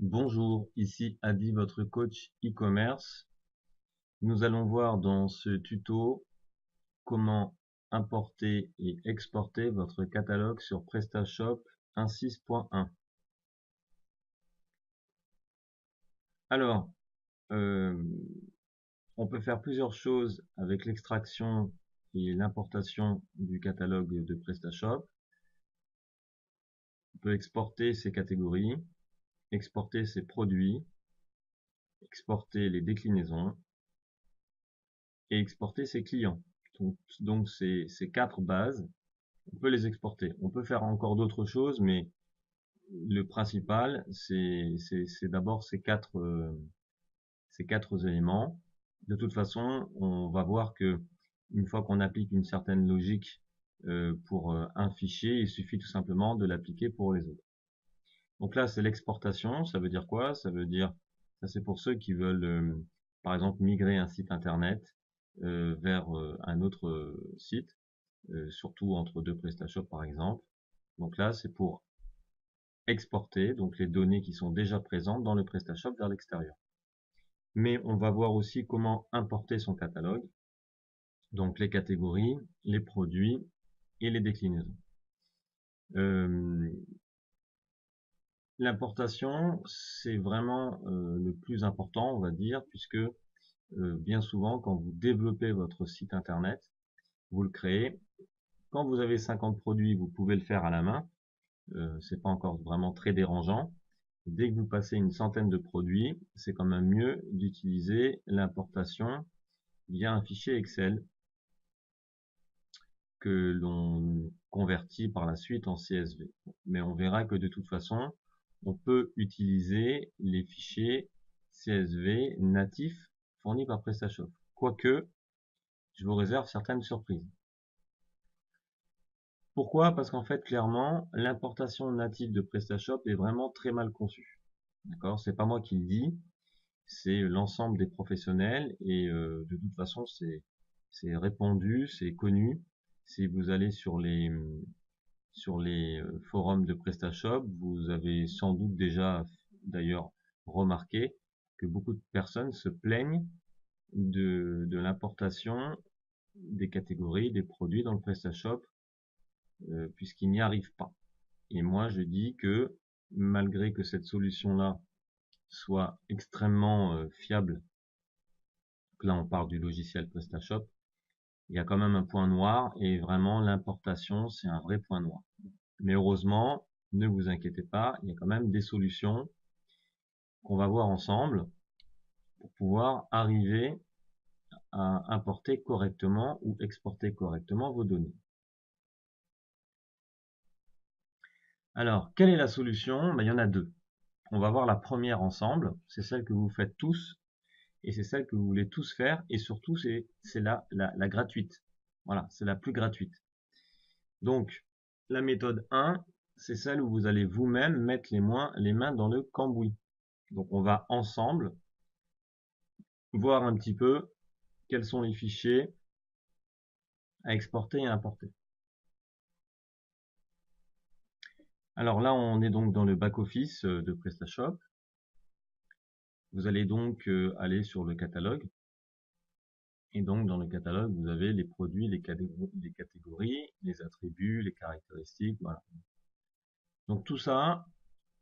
Bonjour, ici Adi, votre coach e-commerce. Nous allons voir dans ce tuto comment importer et exporter votre catalogue sur PrestaShop 1.6.1. Alors, euh, on peut faire plusieurs choses avec l'extraction et l'importation du catalogue de PrestaShop. On peut exporter ses catégories, exporter ses produits, exporter les déclinaisons et exporter ses clients. Donc ces quatre bases, on peut les exporter. On peut faire encore d'autres choses, mais le principal, c'est d'abord ces quatre éléments. De toute façon, on va voir que une fois qu'on applique une certaine logique pour un fichier, il suffit tout simplement de l'appliquer pour les autres. Donc là, c'est l'exportation. Ça veut dire quoi? Ça veut dire, ça c'est pour ceux qui veulent, par exemple, migrer un site internet vers un autre site, surtout entre deux PrestaShop par exemple. Donc là, c'est pour exporter donc les données qui sont déjà présentes dans le PrestaShop vers l'extérieur. Mais on va voir aussi comment importer son catalogue, donc les catégories, les produits et les déclinaisons. Euh, L'importation, c'est vraiment le plus important, on va dire, puisque bien souvent, quand vous développez votre site internet, vous le créez. Quand vous avez 50 produits, vous pouvez le faire à la main. C'est pas encore vraiment très dérangeant. Dès que vous passez une centaine de produits, c'est quand même mieux d'utiliser l'importation via un fichier Excel que l'on convertit par la suite en CSV. Mais on verra que de toute façon, on peut utiliser les fichiers CSV natifs fournis par PrestaShop. Quoique, je vous réserve certaines surprises. Pourquoi? Parce qu'en fait, clairement, l'importation native de PrestaShop est vraiment très mal conçue. D'accord? C'est pas moi qui le dis, c'est l'ensemble des professionnels et de toute façon c'est répandu, c'est connu. Si vous allez sur les forums de PrestaShop, vous avez sans doute déjà d'ailleurs remarqué que beaucoup de personnes se plaignent de l'importation des catégories, des produits dans le PrestaShop puisqu'ils n'y arrivent pas. Et moi je dis que malgré que cette solution-là soit extrêmement fiable, là on parle du logiciel PrestaShop, il y a quand même un point noir et vraiment l'importation c'est un vrai point noir. Mais heureusement, ne vous inquiétez pas, il y a quand même des solutions qu'on va voir ensemble pour pouvoir arriver à importer correctement ou exporter correctement vos données. Alors, quelle est la solution? Ben, il y en a deux. On va voir la première ensemble, c'est celle que vous faites tous et c'est celle que vous voulez tous faire et surtout c'est la gratuite. Voilà, c'est la plus gratuite. Donc, la méthode 1, c'est celle où vous allez vous-même mettre les mains dans le cambouis. Donc, on va ensemble voir un petit peu quels sont les fichiers à exporter et à importer. Alors là, on est donc dans le back-office de PrestaShop. Vous allez donc aller sur le catalogue. Et donc, dans le catalogue, vous avez les produits, les catégories, les attributs, les caractéristiques, voilà. Donc tout ça,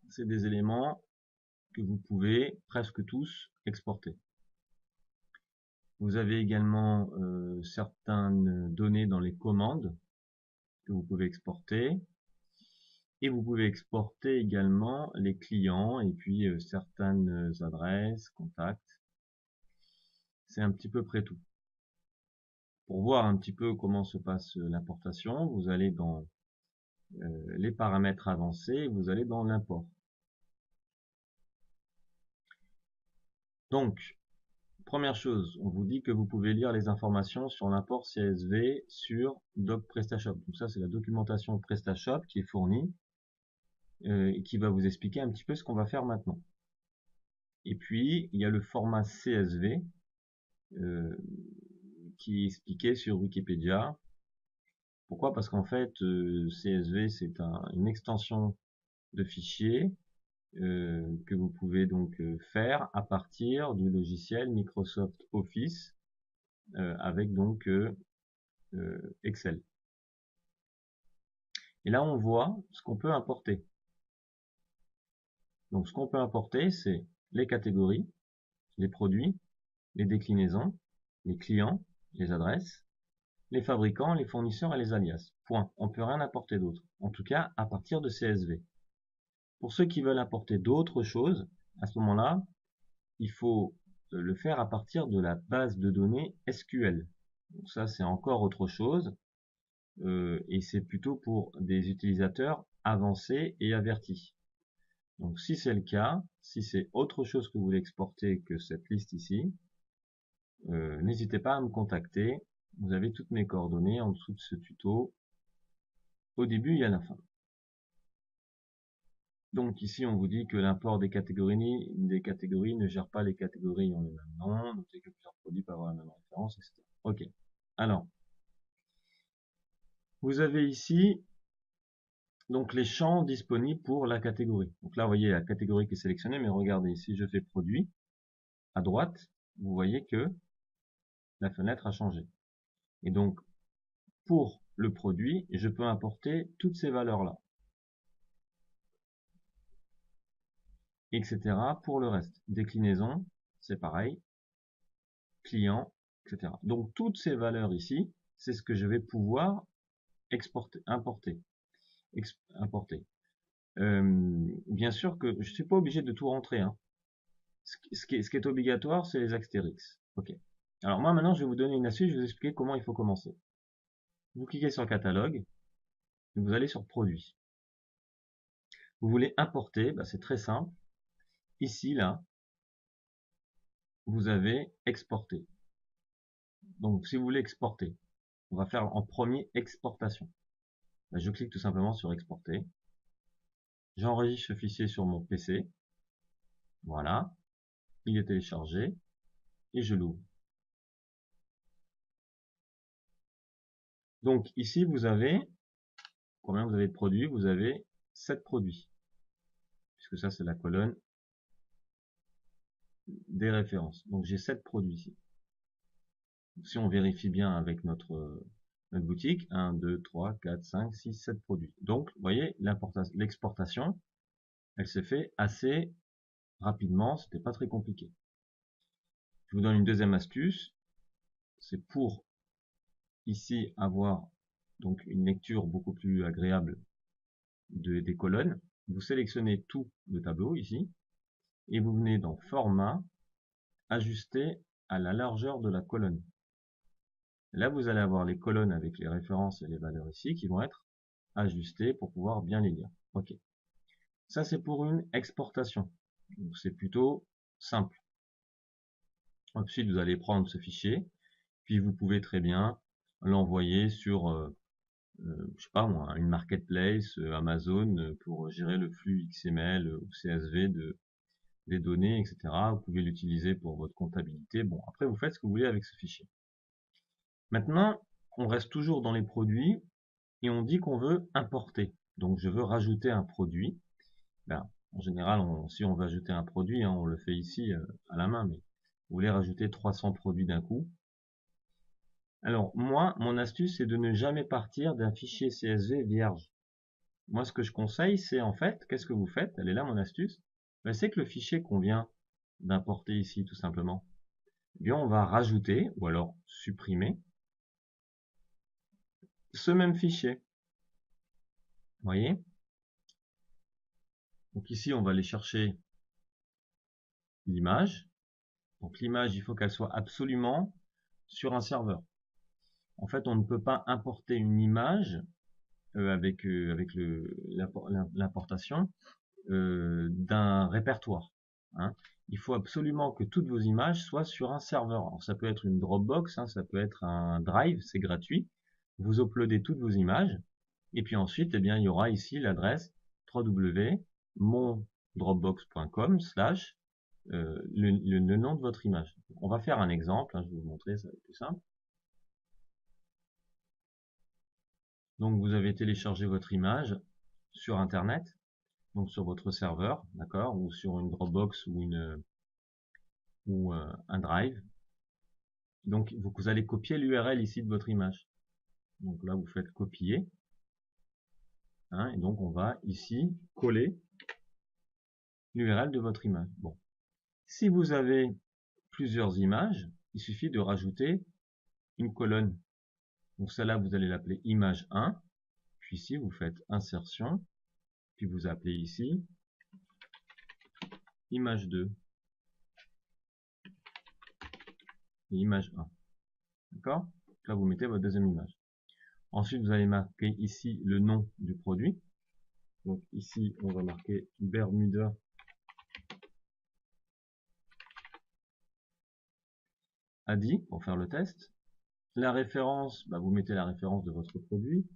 c'est des éléments que vous pouvez presque tous exporter. Vous avez également certaines données dans les commandes que vous pouvez exporter. Et vous pouvez exporter également les clients et puis certaines adresses, contacts. C'est un petit peu près tout. Pour voir un petit peu comment se passe l'importation, vous allez dans les paramètres avancés, vous allez dans l'import. Donc, première chose, on vous dit que vous pouvez lire les informations sur l'import CSV sur Doc PrestaShop. Donc ça, c'est la documentation PrestaShop qui est fournie et qui va vous expliquer un petit peu ce qu'on va faire maintenant. Et puis, il y a le format CSV qui est expliqué sur Wikipédia. Pourquoi? Parce qu'en fait, CSV, c'est une extension de fichier que vous pouvez donc faire à partir du logiciel Microsoft Office avec donc Excel. Et là, on voit ce qu'on peut importer. Donc, ce qu'on peut importer, c'est les catégories, les produits, les déclinaisons, les clients, les adresses, les fabricants, les fournisseurs et les alias. Point. On ne peut rien importer d'autre. En tout cas, à partir de CSV. Pour ceux qui veulent importer d'autres choses, à ce moment-là, il faut le faire à partir de la base de données SQL. Donc ça, c'est encore autre chose. Et c'est plutôt pour des utilisateurs avancés et avertis. Donc si c'est le cas, si c'est autre chose que vous voulez exporter que cette liste ici, n'hésitez pas à me contacter. Vous avez toutes mes coordonnées en dessous de ce tuto, au début et à la fin. Donc ici on vous dit que l'import des catégories ne gère pas les catégories en le même nom, notez que plusieurs produits peuvent avoir la même référence, etc. Ok. Alors, vous avez ici donc les champs disponibles pour la catégorie. Donc là, vous voyez la catégorie qui est sélectionnée, mais regardez, si je fais produit, à droite, vous voyez que la fenêtre a changé. Et donc, pour le produit, je peux importer toutes ces valeurs-là, etc. Pour le reste. Déclinaison, c'est pareil. Client, etc. Donc, toutes ces valeurs ici, c'est ce que je vais pouvoir importer. Bien sûr que je suis pas obligé de tout rentrer, hein. Ce qui est obligatoire, c'est les astérix. Ok. Alors moi maintenant, je vais vous donner une astuce, je vais vous expliquer comment il faut commencer. Vous cliquez sur catalogue, et vous allez sur produit. Vous voulez importer, bah c'est très simple. Ici, là, vous avez exporter. Donc si vous voulez exporter, on va faire en premier exportation. Bah, je clique tout simplement sur exporter. J'enregistre ce fichier sur mon PC. Voilà. Il est téléchargé. Et je l'ouvre. Donc ici, vous avez, combien vous avez de produits? Vous avez 7 produits. Puisque ça, c'est la colonne des références. Donc j'ai 7 produits ici. Si on vérifie bien avec notre boutique, 1, 2, 3, 4, 5, 6, 7 produits. Donc, vous voyez, l'exportation, elle s'est fait assez rapidement, c'était pas très compliqué. Je vous donne une deuxième astuce, c'est pour ici avoir donc une lecture beaucoup plus agréable des colonnes. Vous sélectionnez tout le tableau ici, et vous venez dans Format, Ajuster à la largeur de la colonne. Là, vous allez avoir les colonnes avec les références et les valeurs ici qui vont être ajustées pour pouvoir bien les lire. Ok. Ça, c'est pour une exportation. Donc, c'est plutôt simple. Ensuite, vous allez prendre ce fichier, puis vous pouvez très bien l'envoyer sur, je sais pas moi, une marketplace, Amazon, pour gérer le flux XML ou CSV des données, etc. Vous pouvez l'utiliser pour votre comptabilité. Bon, après, vous faites ce que vous voulez avec ce fichier. Maintenant, on reste toujours dans les produits et on dit qu'on veut importer. Donc, je veux rajouter un produit. Ben, en général, si on veut ajouter un produit, hein, on le fait ici à la main, mais vous voulez rajouter 300 produits d'un coup. Alors, moi, mon astuce, c'est de ne jamais partir d'un fichier CSV vierge. Moi, ce que je conseille, c'est en fait, qu'est-ce que vous faites? Elle est là, mon astuce. Ben, c'est que le fichier qu'on vient d'importer ici, tout simplement, eh bien, on va rajouter, ou alors supprimer, ce même fichier. Vous voyez? Donc ici, on va aller chercher l'image. Donc l'image, il faut qu'elle soit absolument sur un serveur. En fait, on ne peut pas importer une image avec l'importation d'un répertoire. Hein. Il faut absolument que toutes vos images soient sur un serveur. Alors, ça peut être une Dropbox, hein, ça peut être un Drive, c'est gratuit. Vous uploadez toutes vos images et puis ensuite, eh bien, il y aura ici l'adresse www.mondropbox.com/ le nom de votre image. On va faire un exemple, hein, je vais vous montrer, ça va être plus simple. Donc vous avez téléchargé votre image sur internet. donc sur votre serveur, d'accord, ou sur une Dropbox ou un Drive. Donc vous allez copier l'URL ici de votre image. Donc là vous faites copier, hein, et donc on va ici coller l'URL de votre image. Bon, si vous avez plusieurs images, il suffit de rajouter une colonne. Donc celle-là vous allez l'appeler image 1, puis ici vous faites insertion, puis vous appelez ici image 2 et image 1. D'accord? Là vous mettez votre deuxième image. Ensuite vous allez marquer ici le nom du produit. Donc ici on va marquer Bermuda Adi pour faire le test. La référence, vous mettez la référence de votre produit.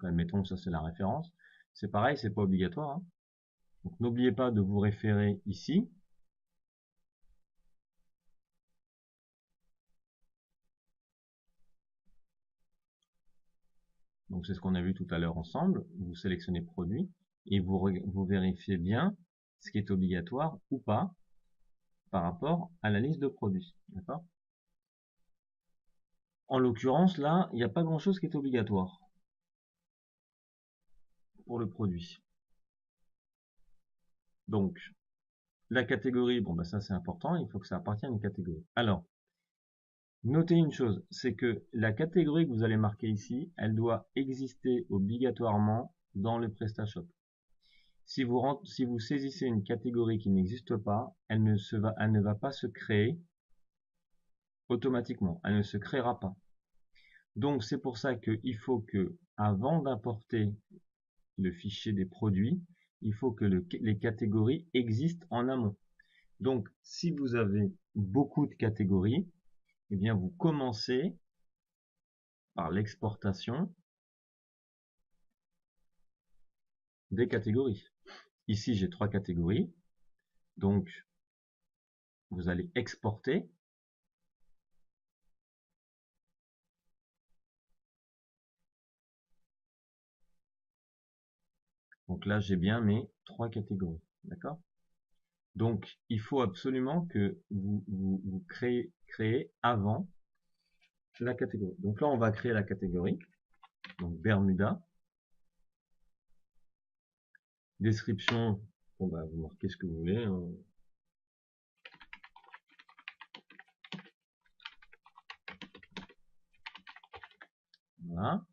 Admettons que ça c'est la référence. C'est pareil, c'est pas obligatoire, hein. Donc n'oubliez pas de vous référer ici. Donc c'est ce qu'on a vu tout à l'heure ensemble. Vous sélectionnez produit et vous vérifiez bien ce qui est obligatoire ou pas par rapport à la liste de produits. D'accord? En l'occurrence, là, il n'y a pas grand-chose qui est obligatoire pour le produit. Donc, la catégorie, bon, ça c'est important, il faut que ça appartienne à une catégorie. Alors, notez une chose, c'est que la catégorie que vous allez marquer ici, elle doit exister obligatoirement dans le PrestaShop. Si vous saisissez une catégorie qui n'existe pas, elle ne va pas se créer automatiquement. Elle ne se créera pas. Donc c'est pour ça qu'il faut que, avant d'importer le fichier des produits, il faut que les catégories existent en amont. Donc si vous avez beaucoup de catégories, eh bien vous commencez par l'exportation des catégories. Ici j'ai 3 catégories, donc vous allez exporter. Donc là j'ai bien mes 3 catégories, d'accord? Donc il faut absolument que vous créez avant la catégorie. Donc là on va créer la catégorie, donc Bermuda. Description, bon vous marquez ce que vous voulez, hein. Voilà.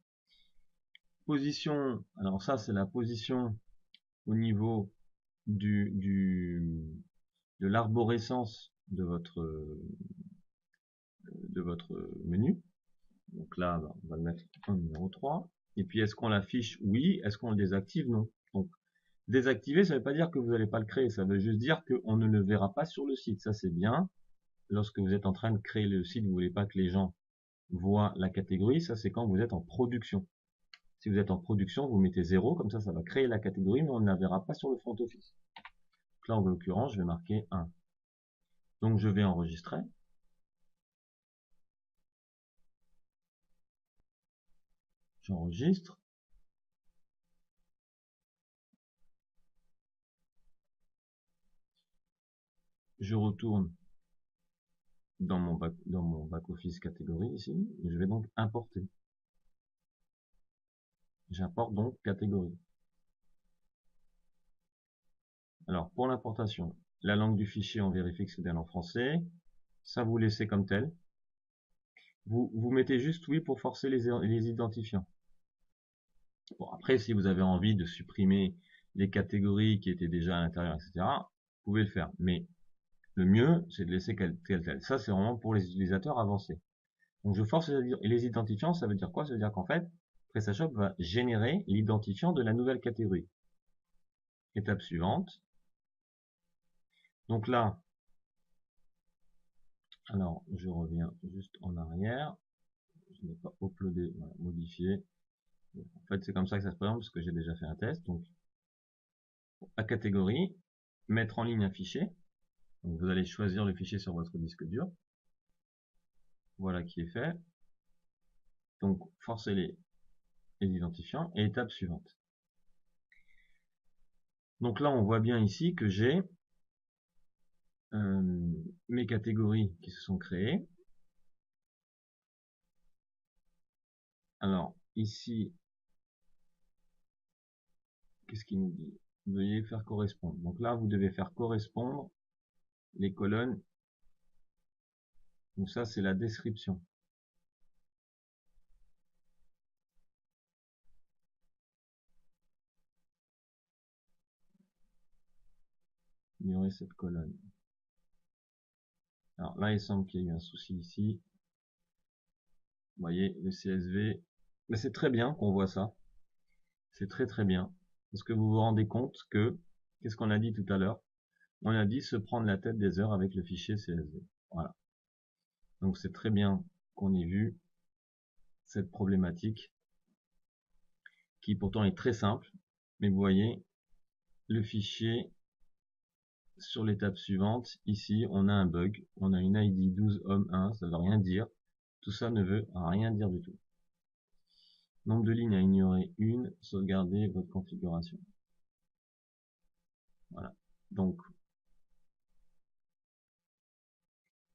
Position, alors ça c'est la position au niveau de l'arborescence de votre menu. Donc là, on va le mettre en numéro 3. Et puis est-ce qu'on l'affiche? Oui. Est-ce qu'on le désactive? Non. Donc désactiver, ça ne veut pas dire que vous n'allez pas le créer, ça veut juste dire qu'on ne le verra pas sur le site. Ça c'est bien. Lorsque vous êtes en train de créer le site, vous ne voulez pas que les gens voient la catégorie, ça c'est quand vous êtes en production. Si vous êtes en production, vous mettez 0, comme ça va créer la catégorie, mais on ne la verra pas sur le front office. Donc là, en l'occurrence, je vais marquer 1. Donc je vais enregistrer. J'enregistre. Je retourne dans mon back-office catégorie ici, et je vais donc importer. J'importe donc catégorie. Alors pour l'importation, la langue du fichier, on vérifie que c'est bien en français. Ça vous laissez comme tel. Vous mettez juste oui pour forcer les identifiants. Bon, après, si vous avez envie de supprimer les catégories qui étaient déjà à l'intérieur, etc., vous pouvez le faire. Mais le mieux, c'est de laisser tel. Ça, c'est vraiment pour les utilisateurs avancés. Donc, je force les identifiants. Ça veut dire quoi? Ça veut dire qu'en fait, PrestaShop va générer l'identifiant de la nouvelle catégorie. Étape suivante. Donc là, alors, je reviens juste en arrière. Je n'ai pas uploadé, voilà, modifié. En fait, c'est comme ça que ça se présente parce que j'ai déjà fait un test. Donc, la catégorie, mettre en ligne un fichier. Donc, vous allez choisir le fichier sur votre disque dur. Voilà qui est fait. Donc, forcez les identifiants. Et étape suivante. Donc là, on voit bien ici que j'ai mes catégories qui se sont créées. Alors, ici, qu'est-ce qu'il nous dit? Veuillez faire correspondre. Donc là, vous devez faire correspondre les colonnes. Donc ça, c'est la description. Ignorer cette colonne. Alors là, il semble qu'il y ait eu un souci ici. Vous voyez, le CSV. Mais c'est très bien qu'on voit ça. C'est très très bien. Parce que vous vous rendez compte que, qu'est-ce qu'on a dit tout à l'heure? On a dit se prendre la tête des heures avec le fichier CSV. Voilà. Donc c'est très bien qu'on ait vu cette problématique qui pourtant est très simple. Mais vous voyez, le fichier, sur l'étape suivante, ici, on a un bug. On a une ID 12 homme 1, ça ne veut rien dire. Tout ça ne veut rien dire du tout. Nombre de lignes à ignorer, une. Sauvegardez votre configuration. Voilà. Donc,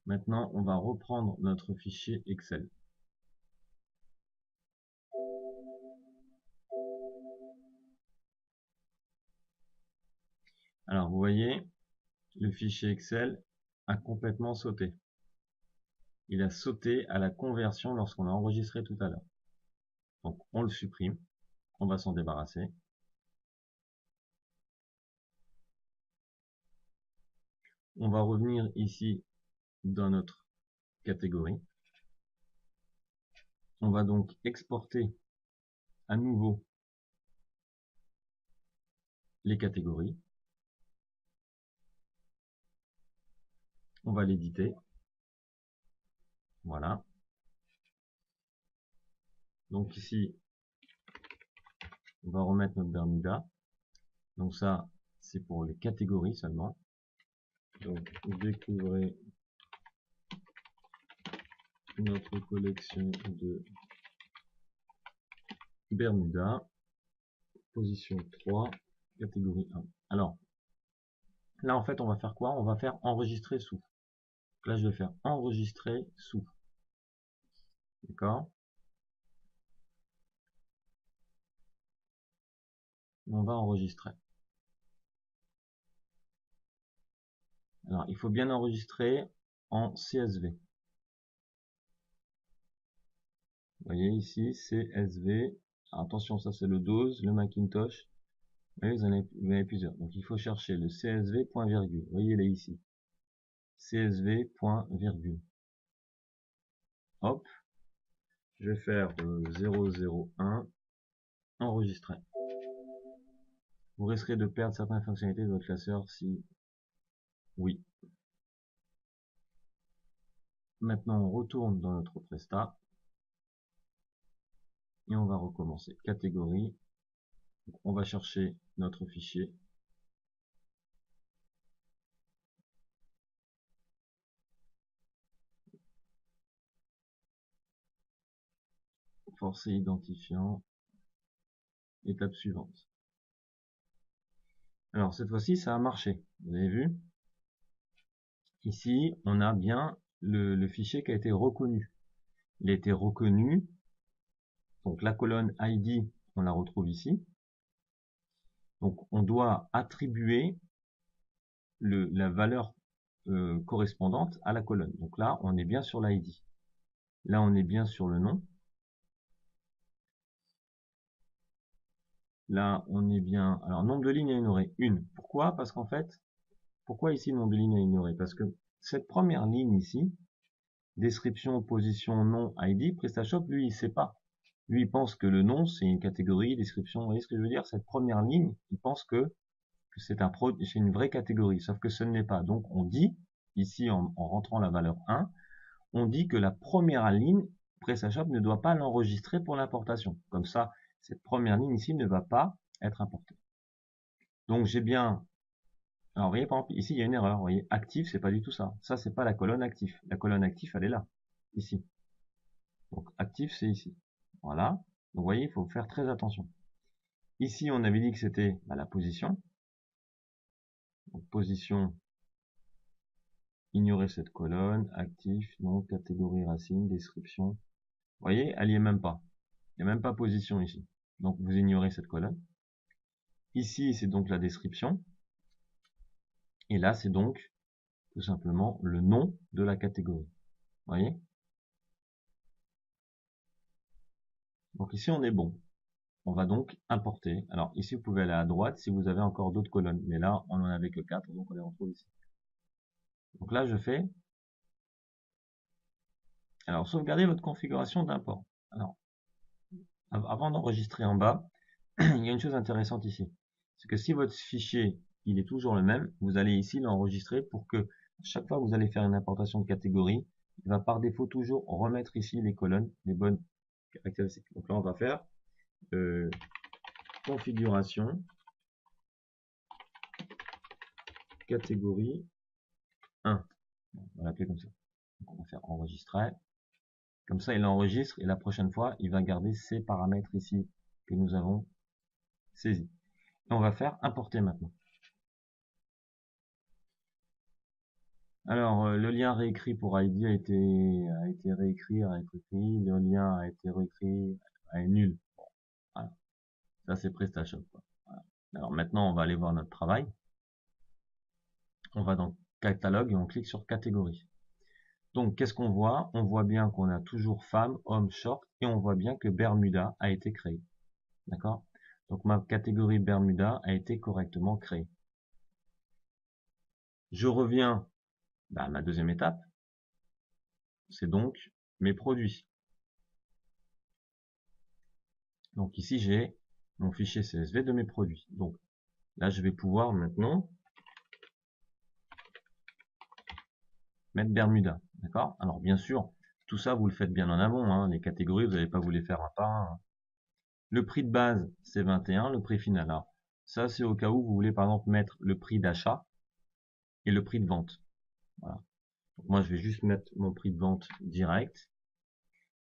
maintenant, on va reprendre notre fichier Excel. Alors, vous voyez, le fichier Excel a complètement sauté. Il a sauté à la conversion lorsqu'on a enregistré tout à l'heure. Donc, on le supprime. On va s'en débarrasser. On va revenir ici dans notre catégorie. On va donc exporter à nouveau les catégories. On va l'éditer. Voilà. Donc ici, on va remettre notre Bermuda. Donc ça, c'est pour les catégories seulement. Donc découvrez notre collection de Bermuda. Position 3, catégorie 1. Alors, là en fait, on va faire quoi? On va faire enregistrer sous. Donc là, je vais faire enregistrer sous. D'accord? On va enregistrer. Alors, il faut bien enregistrer en CSV. Vous voyez ici, CSV. Alors, attention, ça c'est le DOS, le Macintosh. Vous voyez, vous en avez plusieurs. Donc, il faut chercher le CSV point virgule. Vous voyez, il est ici. CSV point virgule. Hop. Je vais faire 001. Enregistrer. Vous risquerez de perdre certaines fonctionnalités de votre classeur si oui. Maintenant, on retourne dans notre Presta et on va recommencer. Catégorie. On va chercher notre fichier. Forcer identifiant. Étape suivante. Alors, cette fois-ci, ça a marché. Vous avez vu? Ici, on a bien le fichier qui a été reconnu. Il a été reconnu. Donc, la colonne ID, on la retrouve ici. Donc, on doit attribuer la valeur correspondante à la colonne. Donc là, on est bien sur l'ID. Là, on est bien sur le nom. Là, on est bien... Alors, nombre de lignes à ignorer, une. Pourquoi? Parce qu'en fait, pourquoi ici nombre de lignes à ignorer? Parce que cette première ligne ici, description, position, nom, ID, PrestaShop, lui, il sait pas. Lui, il pense que le nom, c'est une catégorie, description. Vous voyez ce que je veux dire? Cette première ligne, il pense que c'est une vraie catégorie, sauf que ce n'est pas. Donc, on dit, ici, en rentrant la valeur 1, on dit que la première ligne, PrestaShop ne doit pas l'enregistrer pour l'importation. Comme ça, cette première ligne ici ne va pas être importée. Donc j'ai bien... Alors vous voyez, par exemple, ici il y a une erreur. Vous voyez, actif, c'est pas du tout ça. Ça, c'est pas la colonne actif. La colonne actif, elle est là, ici. Donc actif, c'est ici. Voilà. Donc vous voyez, il faut faire très attention. Ici, on avait dit que c'était la position. position, ignorer cette colonne, actif, non, catégorie racine, description. Vous voyez, elle n'y est même pas. Il n'y a même pas position ici. Donc vous ignorez cette colonne. Ici, c'est donc la description. Et là, c'est donc tout simplement le nom de la catégorie. Vous voyez? Donc ici, on est bon. On va donc importer. Alors ici, vous pouvez aller à droite si vous avez encore d'autres colonnes. Mais là, on n'en avait que 4, donc on les retrouve ici. Donc là, je fais... Alors, sauvegardez votre configuration d'import. Alors, avant d'enregistrer en bas, il y a une chose intéressante ici. C'est que si votre fichier, il est toujours le même, vous allez ici l'enregistrer pour que chaque fois que vous allez faire une importation de catégorie, il va par défaut toujours remettre ici les colonnes, les bonnes caractéristiques. Donc là, on va faire configuration catégorie 1. On va l'appeler comme ça. Donc on va faire enregistrer. Comme ça, il enregistre et la prochaine fois, il va garder ces paramètres ici que nous avons saisis. Et on va faire importer maintenant. Alors, le lien réécrit pour ID a été réécrit, le lien a été réécrit, est nul. Bon, voilà. Ça, c'est PrestaShop. Voilà. Alors maintenant, on va aller voir notre travail. On va dans catalogue et on clique sur catégorie. Donc, qu'est-ce qu'on voit? On voit bien qu'on a toujours femme, homme, short, et on voit bien que Bermuda a été créé. D'accord? Donc, ma catégorie Bermuda a été correctement créée. Je reviens à ma deuxième étape. C'est donc mes produits. Donc ici, j'ai mon fichier CSV de mes produits. Donc là, je vais pouvoir maintenant mettre Bermuda. D'accord? Alors bien sûr, tout ça, vous le faites bien en amont. Hein. Les catégories, vous n'allez pas vous les faire un par un. Le prix de base, c'est 21. Le prix final. Alors, ça, c'est au cas où vous voulez, par exemple, mettre le prix d'achat et le prix de vente. Voilà. Donc, moi, je vais juste mettre mon prix de vente direct.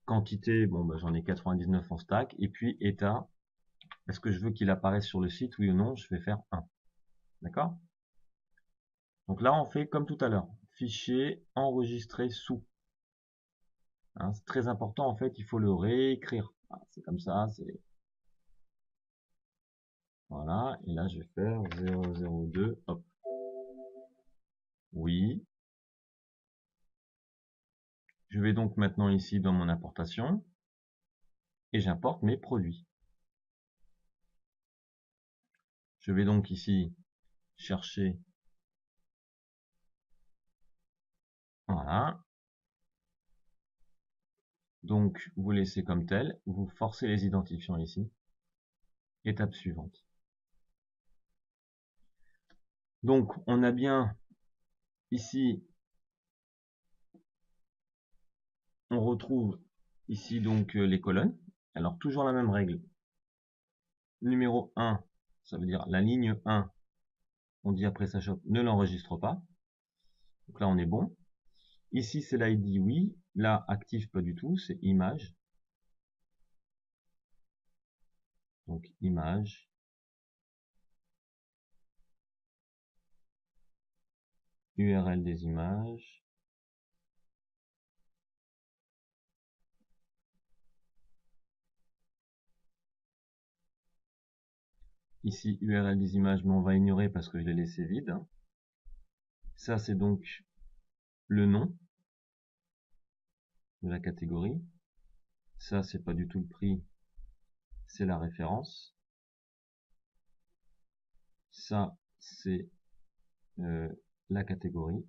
Quantité, bon, j'en ai 99 en stack. Et puis, état, est-ce que je veux qu'il apparaisse sur le site, oui ou non? Je vais faire 1. D'accord? Donc là, on fait comme tout à l'heure. Fichier enregistré sous. Hein, c'est très important, en fait, il faut le réécrire. Ah, c'est comme ça, c'est... Voilà, et là, je vais faire 002, hop. Oui. Je vais donc maintenant ici dans mon importation, et j'importe mes produits. Je vais donc ici chercher... Voilà. Donc, vous laissez comme tel, vous forcez les identifiants ici. Étape suivante. Donc, on a bien ici, on retrouve ici donc les colonnes. Alors, toujours la même règle. Numéro 1, ça veut dire la ligne 1, on dit à PrestaShop, ne l'enregistre pas. Donc là, on est bon. Ici, c'est l'ID, oui. Là, actif, pas du tout, c'est image. Donc, image. URL des images. Ici, URL des images, mais on va ignorer parce que je l'ai laissé vide. Ça, c'est donc le nom de la catégorie. Ça, c'est pas du tout le prix, c'est la référence. Ça, c'est la catégorie.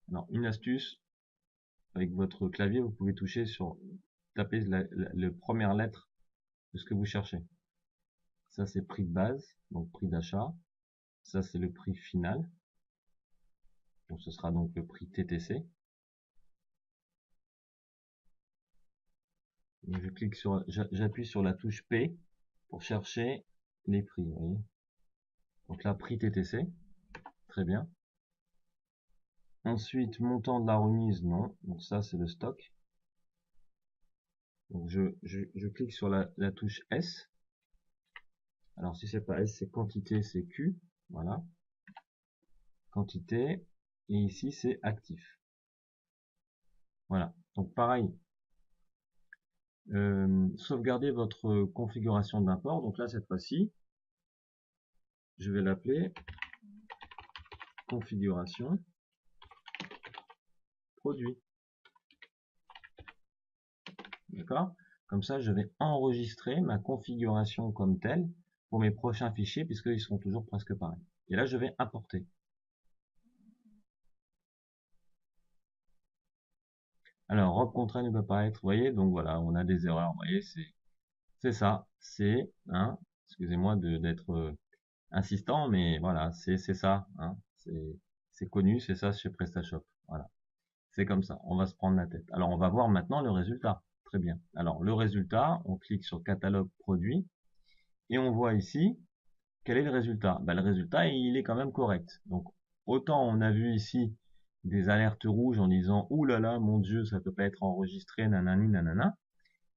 Alors, une astuce, avec votre clavier, vous pouvez toucher sur, taper la première lettre de ce que vous cherchez. Ça, c'est prix de base, donc prix d'achat. Ça, c'est le prix final. Donc, ce sera donc le prix TTC. Donc, je clique sur, j'appuie sur la touche P pour chercher les prix. Vous voyez. Donc là, prix TTC. Très bien. Ensuite, montant de la remise, non. Donc ça, c'est le stock. Donc je clique sur la touche S. Alors si c'est pas S, c'est quantité, c'est Q. Voilà. Quantité. Et ici, c'est actif. Voilà. Donc pareil. Sauvegardez votre configuration d'import. Donc là, cette fois-ci, je vais l'appeler configuration produit. D'accord? Comme ça, je vais enregistrer ma configuration comme telle pour mes prochains fichiers, puisqu'ils seront toujours presque pareils. Et là, je vais importer. Alors, robe contrat ne peut pas être, vous voyez, donc voilà, on a des erreurs, vous voyez, c'est ça, c'est, hein, excusez-moi d'être insistant, mais voilà, c'est ça, hein, c'est connu, c'est ça chez PrestaShop, voilà, c'est comme ça, on va se prendre la tête. Alors, on va voir maintenant le résultat, très bien. Alors, le résultat, on clique sur catalogue produit, et on voit ici, quel est le résultat? Ben, le résultat, il est quand même correct. Donc, autant on a vu ici des alertes rouges en disant « Ouh là là, mon Dieu, ça peut pas être enregistré, nanani, nanana ».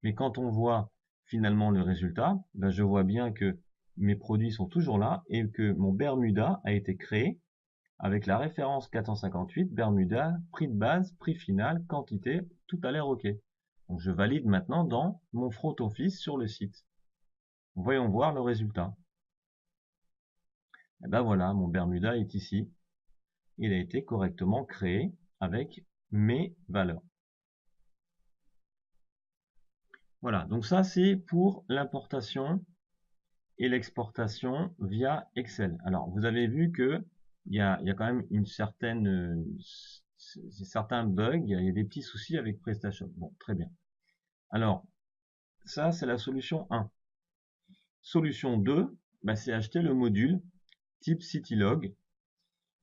Mais quand on voit finalement le résultat, ben, je vois bien que mes produits sont toujours là et que mon Bermuda a été créé avec la référence 458, Bermuda, prix de base, prix final, quantité, tout a l'air OK. Donc, je valide maintenant dans mon front office sur le site. Voyons voir le résultat. Et ben voilà, mon Bermuda est ici. Il a été correctement créé avec mes valeurs. Voilà, donc ça c'est pour l'importation et l'exportation via Excel. Alors vous avez vu que il y a quand même une certaine certains bugs, il y a des petits soucis avec PrestaShop. Bon, très bien. Alors ça c'est la solution 1. Solution 2, bah, c'est acheter le module type CityLog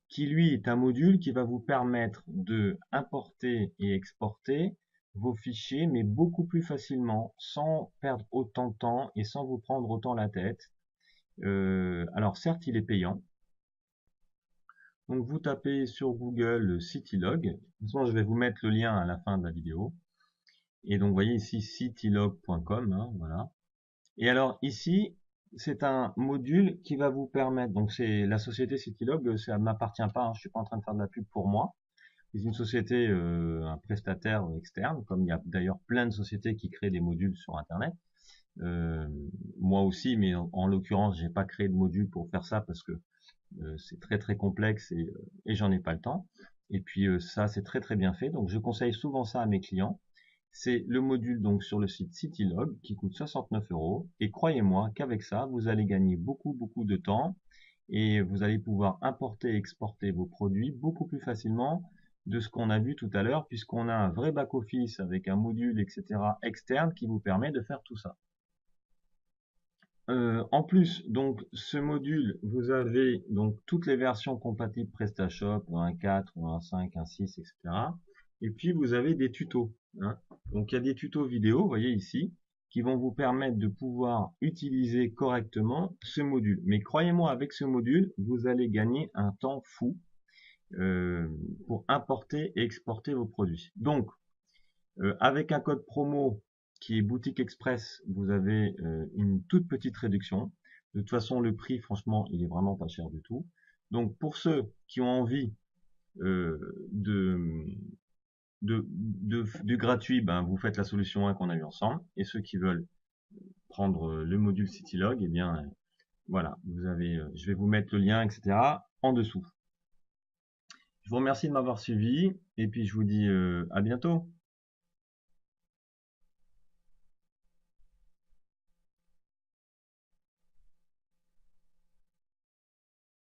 qui lui est un module qui va vous permettre de importer et exporter vos fichiers, mais beaucoup plus facilement, sans perdre autant de temps et sans vous prendre autant la tête. Alors certes, il est payant. Donc vous tapez sur Google CityLog. De toute façon, je vais vous mettre le lien à la fin de la vidéo. Et donc vous voyez ici citylog.com, hein, voilà. Et alors ici, c'est un module qui va vous permettre, donc c'est la société CityLog, ça ne m'appartient pas, hein, je suis pas en train de faire de la pub pour moi. C'est une société, un prestataire externe, comme il y a d'ailleurs plein de sociétés qui créent des modules sur Internet. Moi aussi, mais en l'occurrence, j'ai pas créé de module pour faire ça parce que c'est très très complexe et j'en ai pas le temps. Et puis ça, c'est très très bien fait. Donc je conseille souvent ça à mes clients. C'est le module donc sur le site CityLog qui coûte 69 €. Et croyez-moi qu'avec ça, vous allez gagner beaucoup beaucoup de temps et vous allez pouvoir importer et exporter vos produits beaucoup plus facilement de ce qu'on a vu tout à l'heure, puisqu'on a un vrai back-office avec un module, etc. externe qui vous permet de faire tout ça. En plus, donc, ce module, vous avez donc toutes les versions compatibles PrestaShop, 1.4, 1.5, 1.6, etc. Et puis, vous avez des tutos, hein. Donc, il y a des tutos vidéo, vous voyez ici, qui vont vous permettre de pouvoir utiliser correctement ce module. Mais croyez-moi, avec ce module, vous allez gagner un temps fou pour importer et exporter vos produits. Donc, avec un code promo qui est Boutique Express, vous avez une toute petite réduction. De toute façon, le prix, franchement, il est vraiment pas cher du tout. Donc, pour ceux qui ont envie du gratuit, ben, vous faites la solution 1 qu'on a eu ensemble. Et ceux qui veulent prendre le module CityLog, eh bien, voilà, vous avez, je vais vous mettre le lien, etc. en dessous. Je vous remercie de m'avoir suivi et puis je vous dis à bientôt.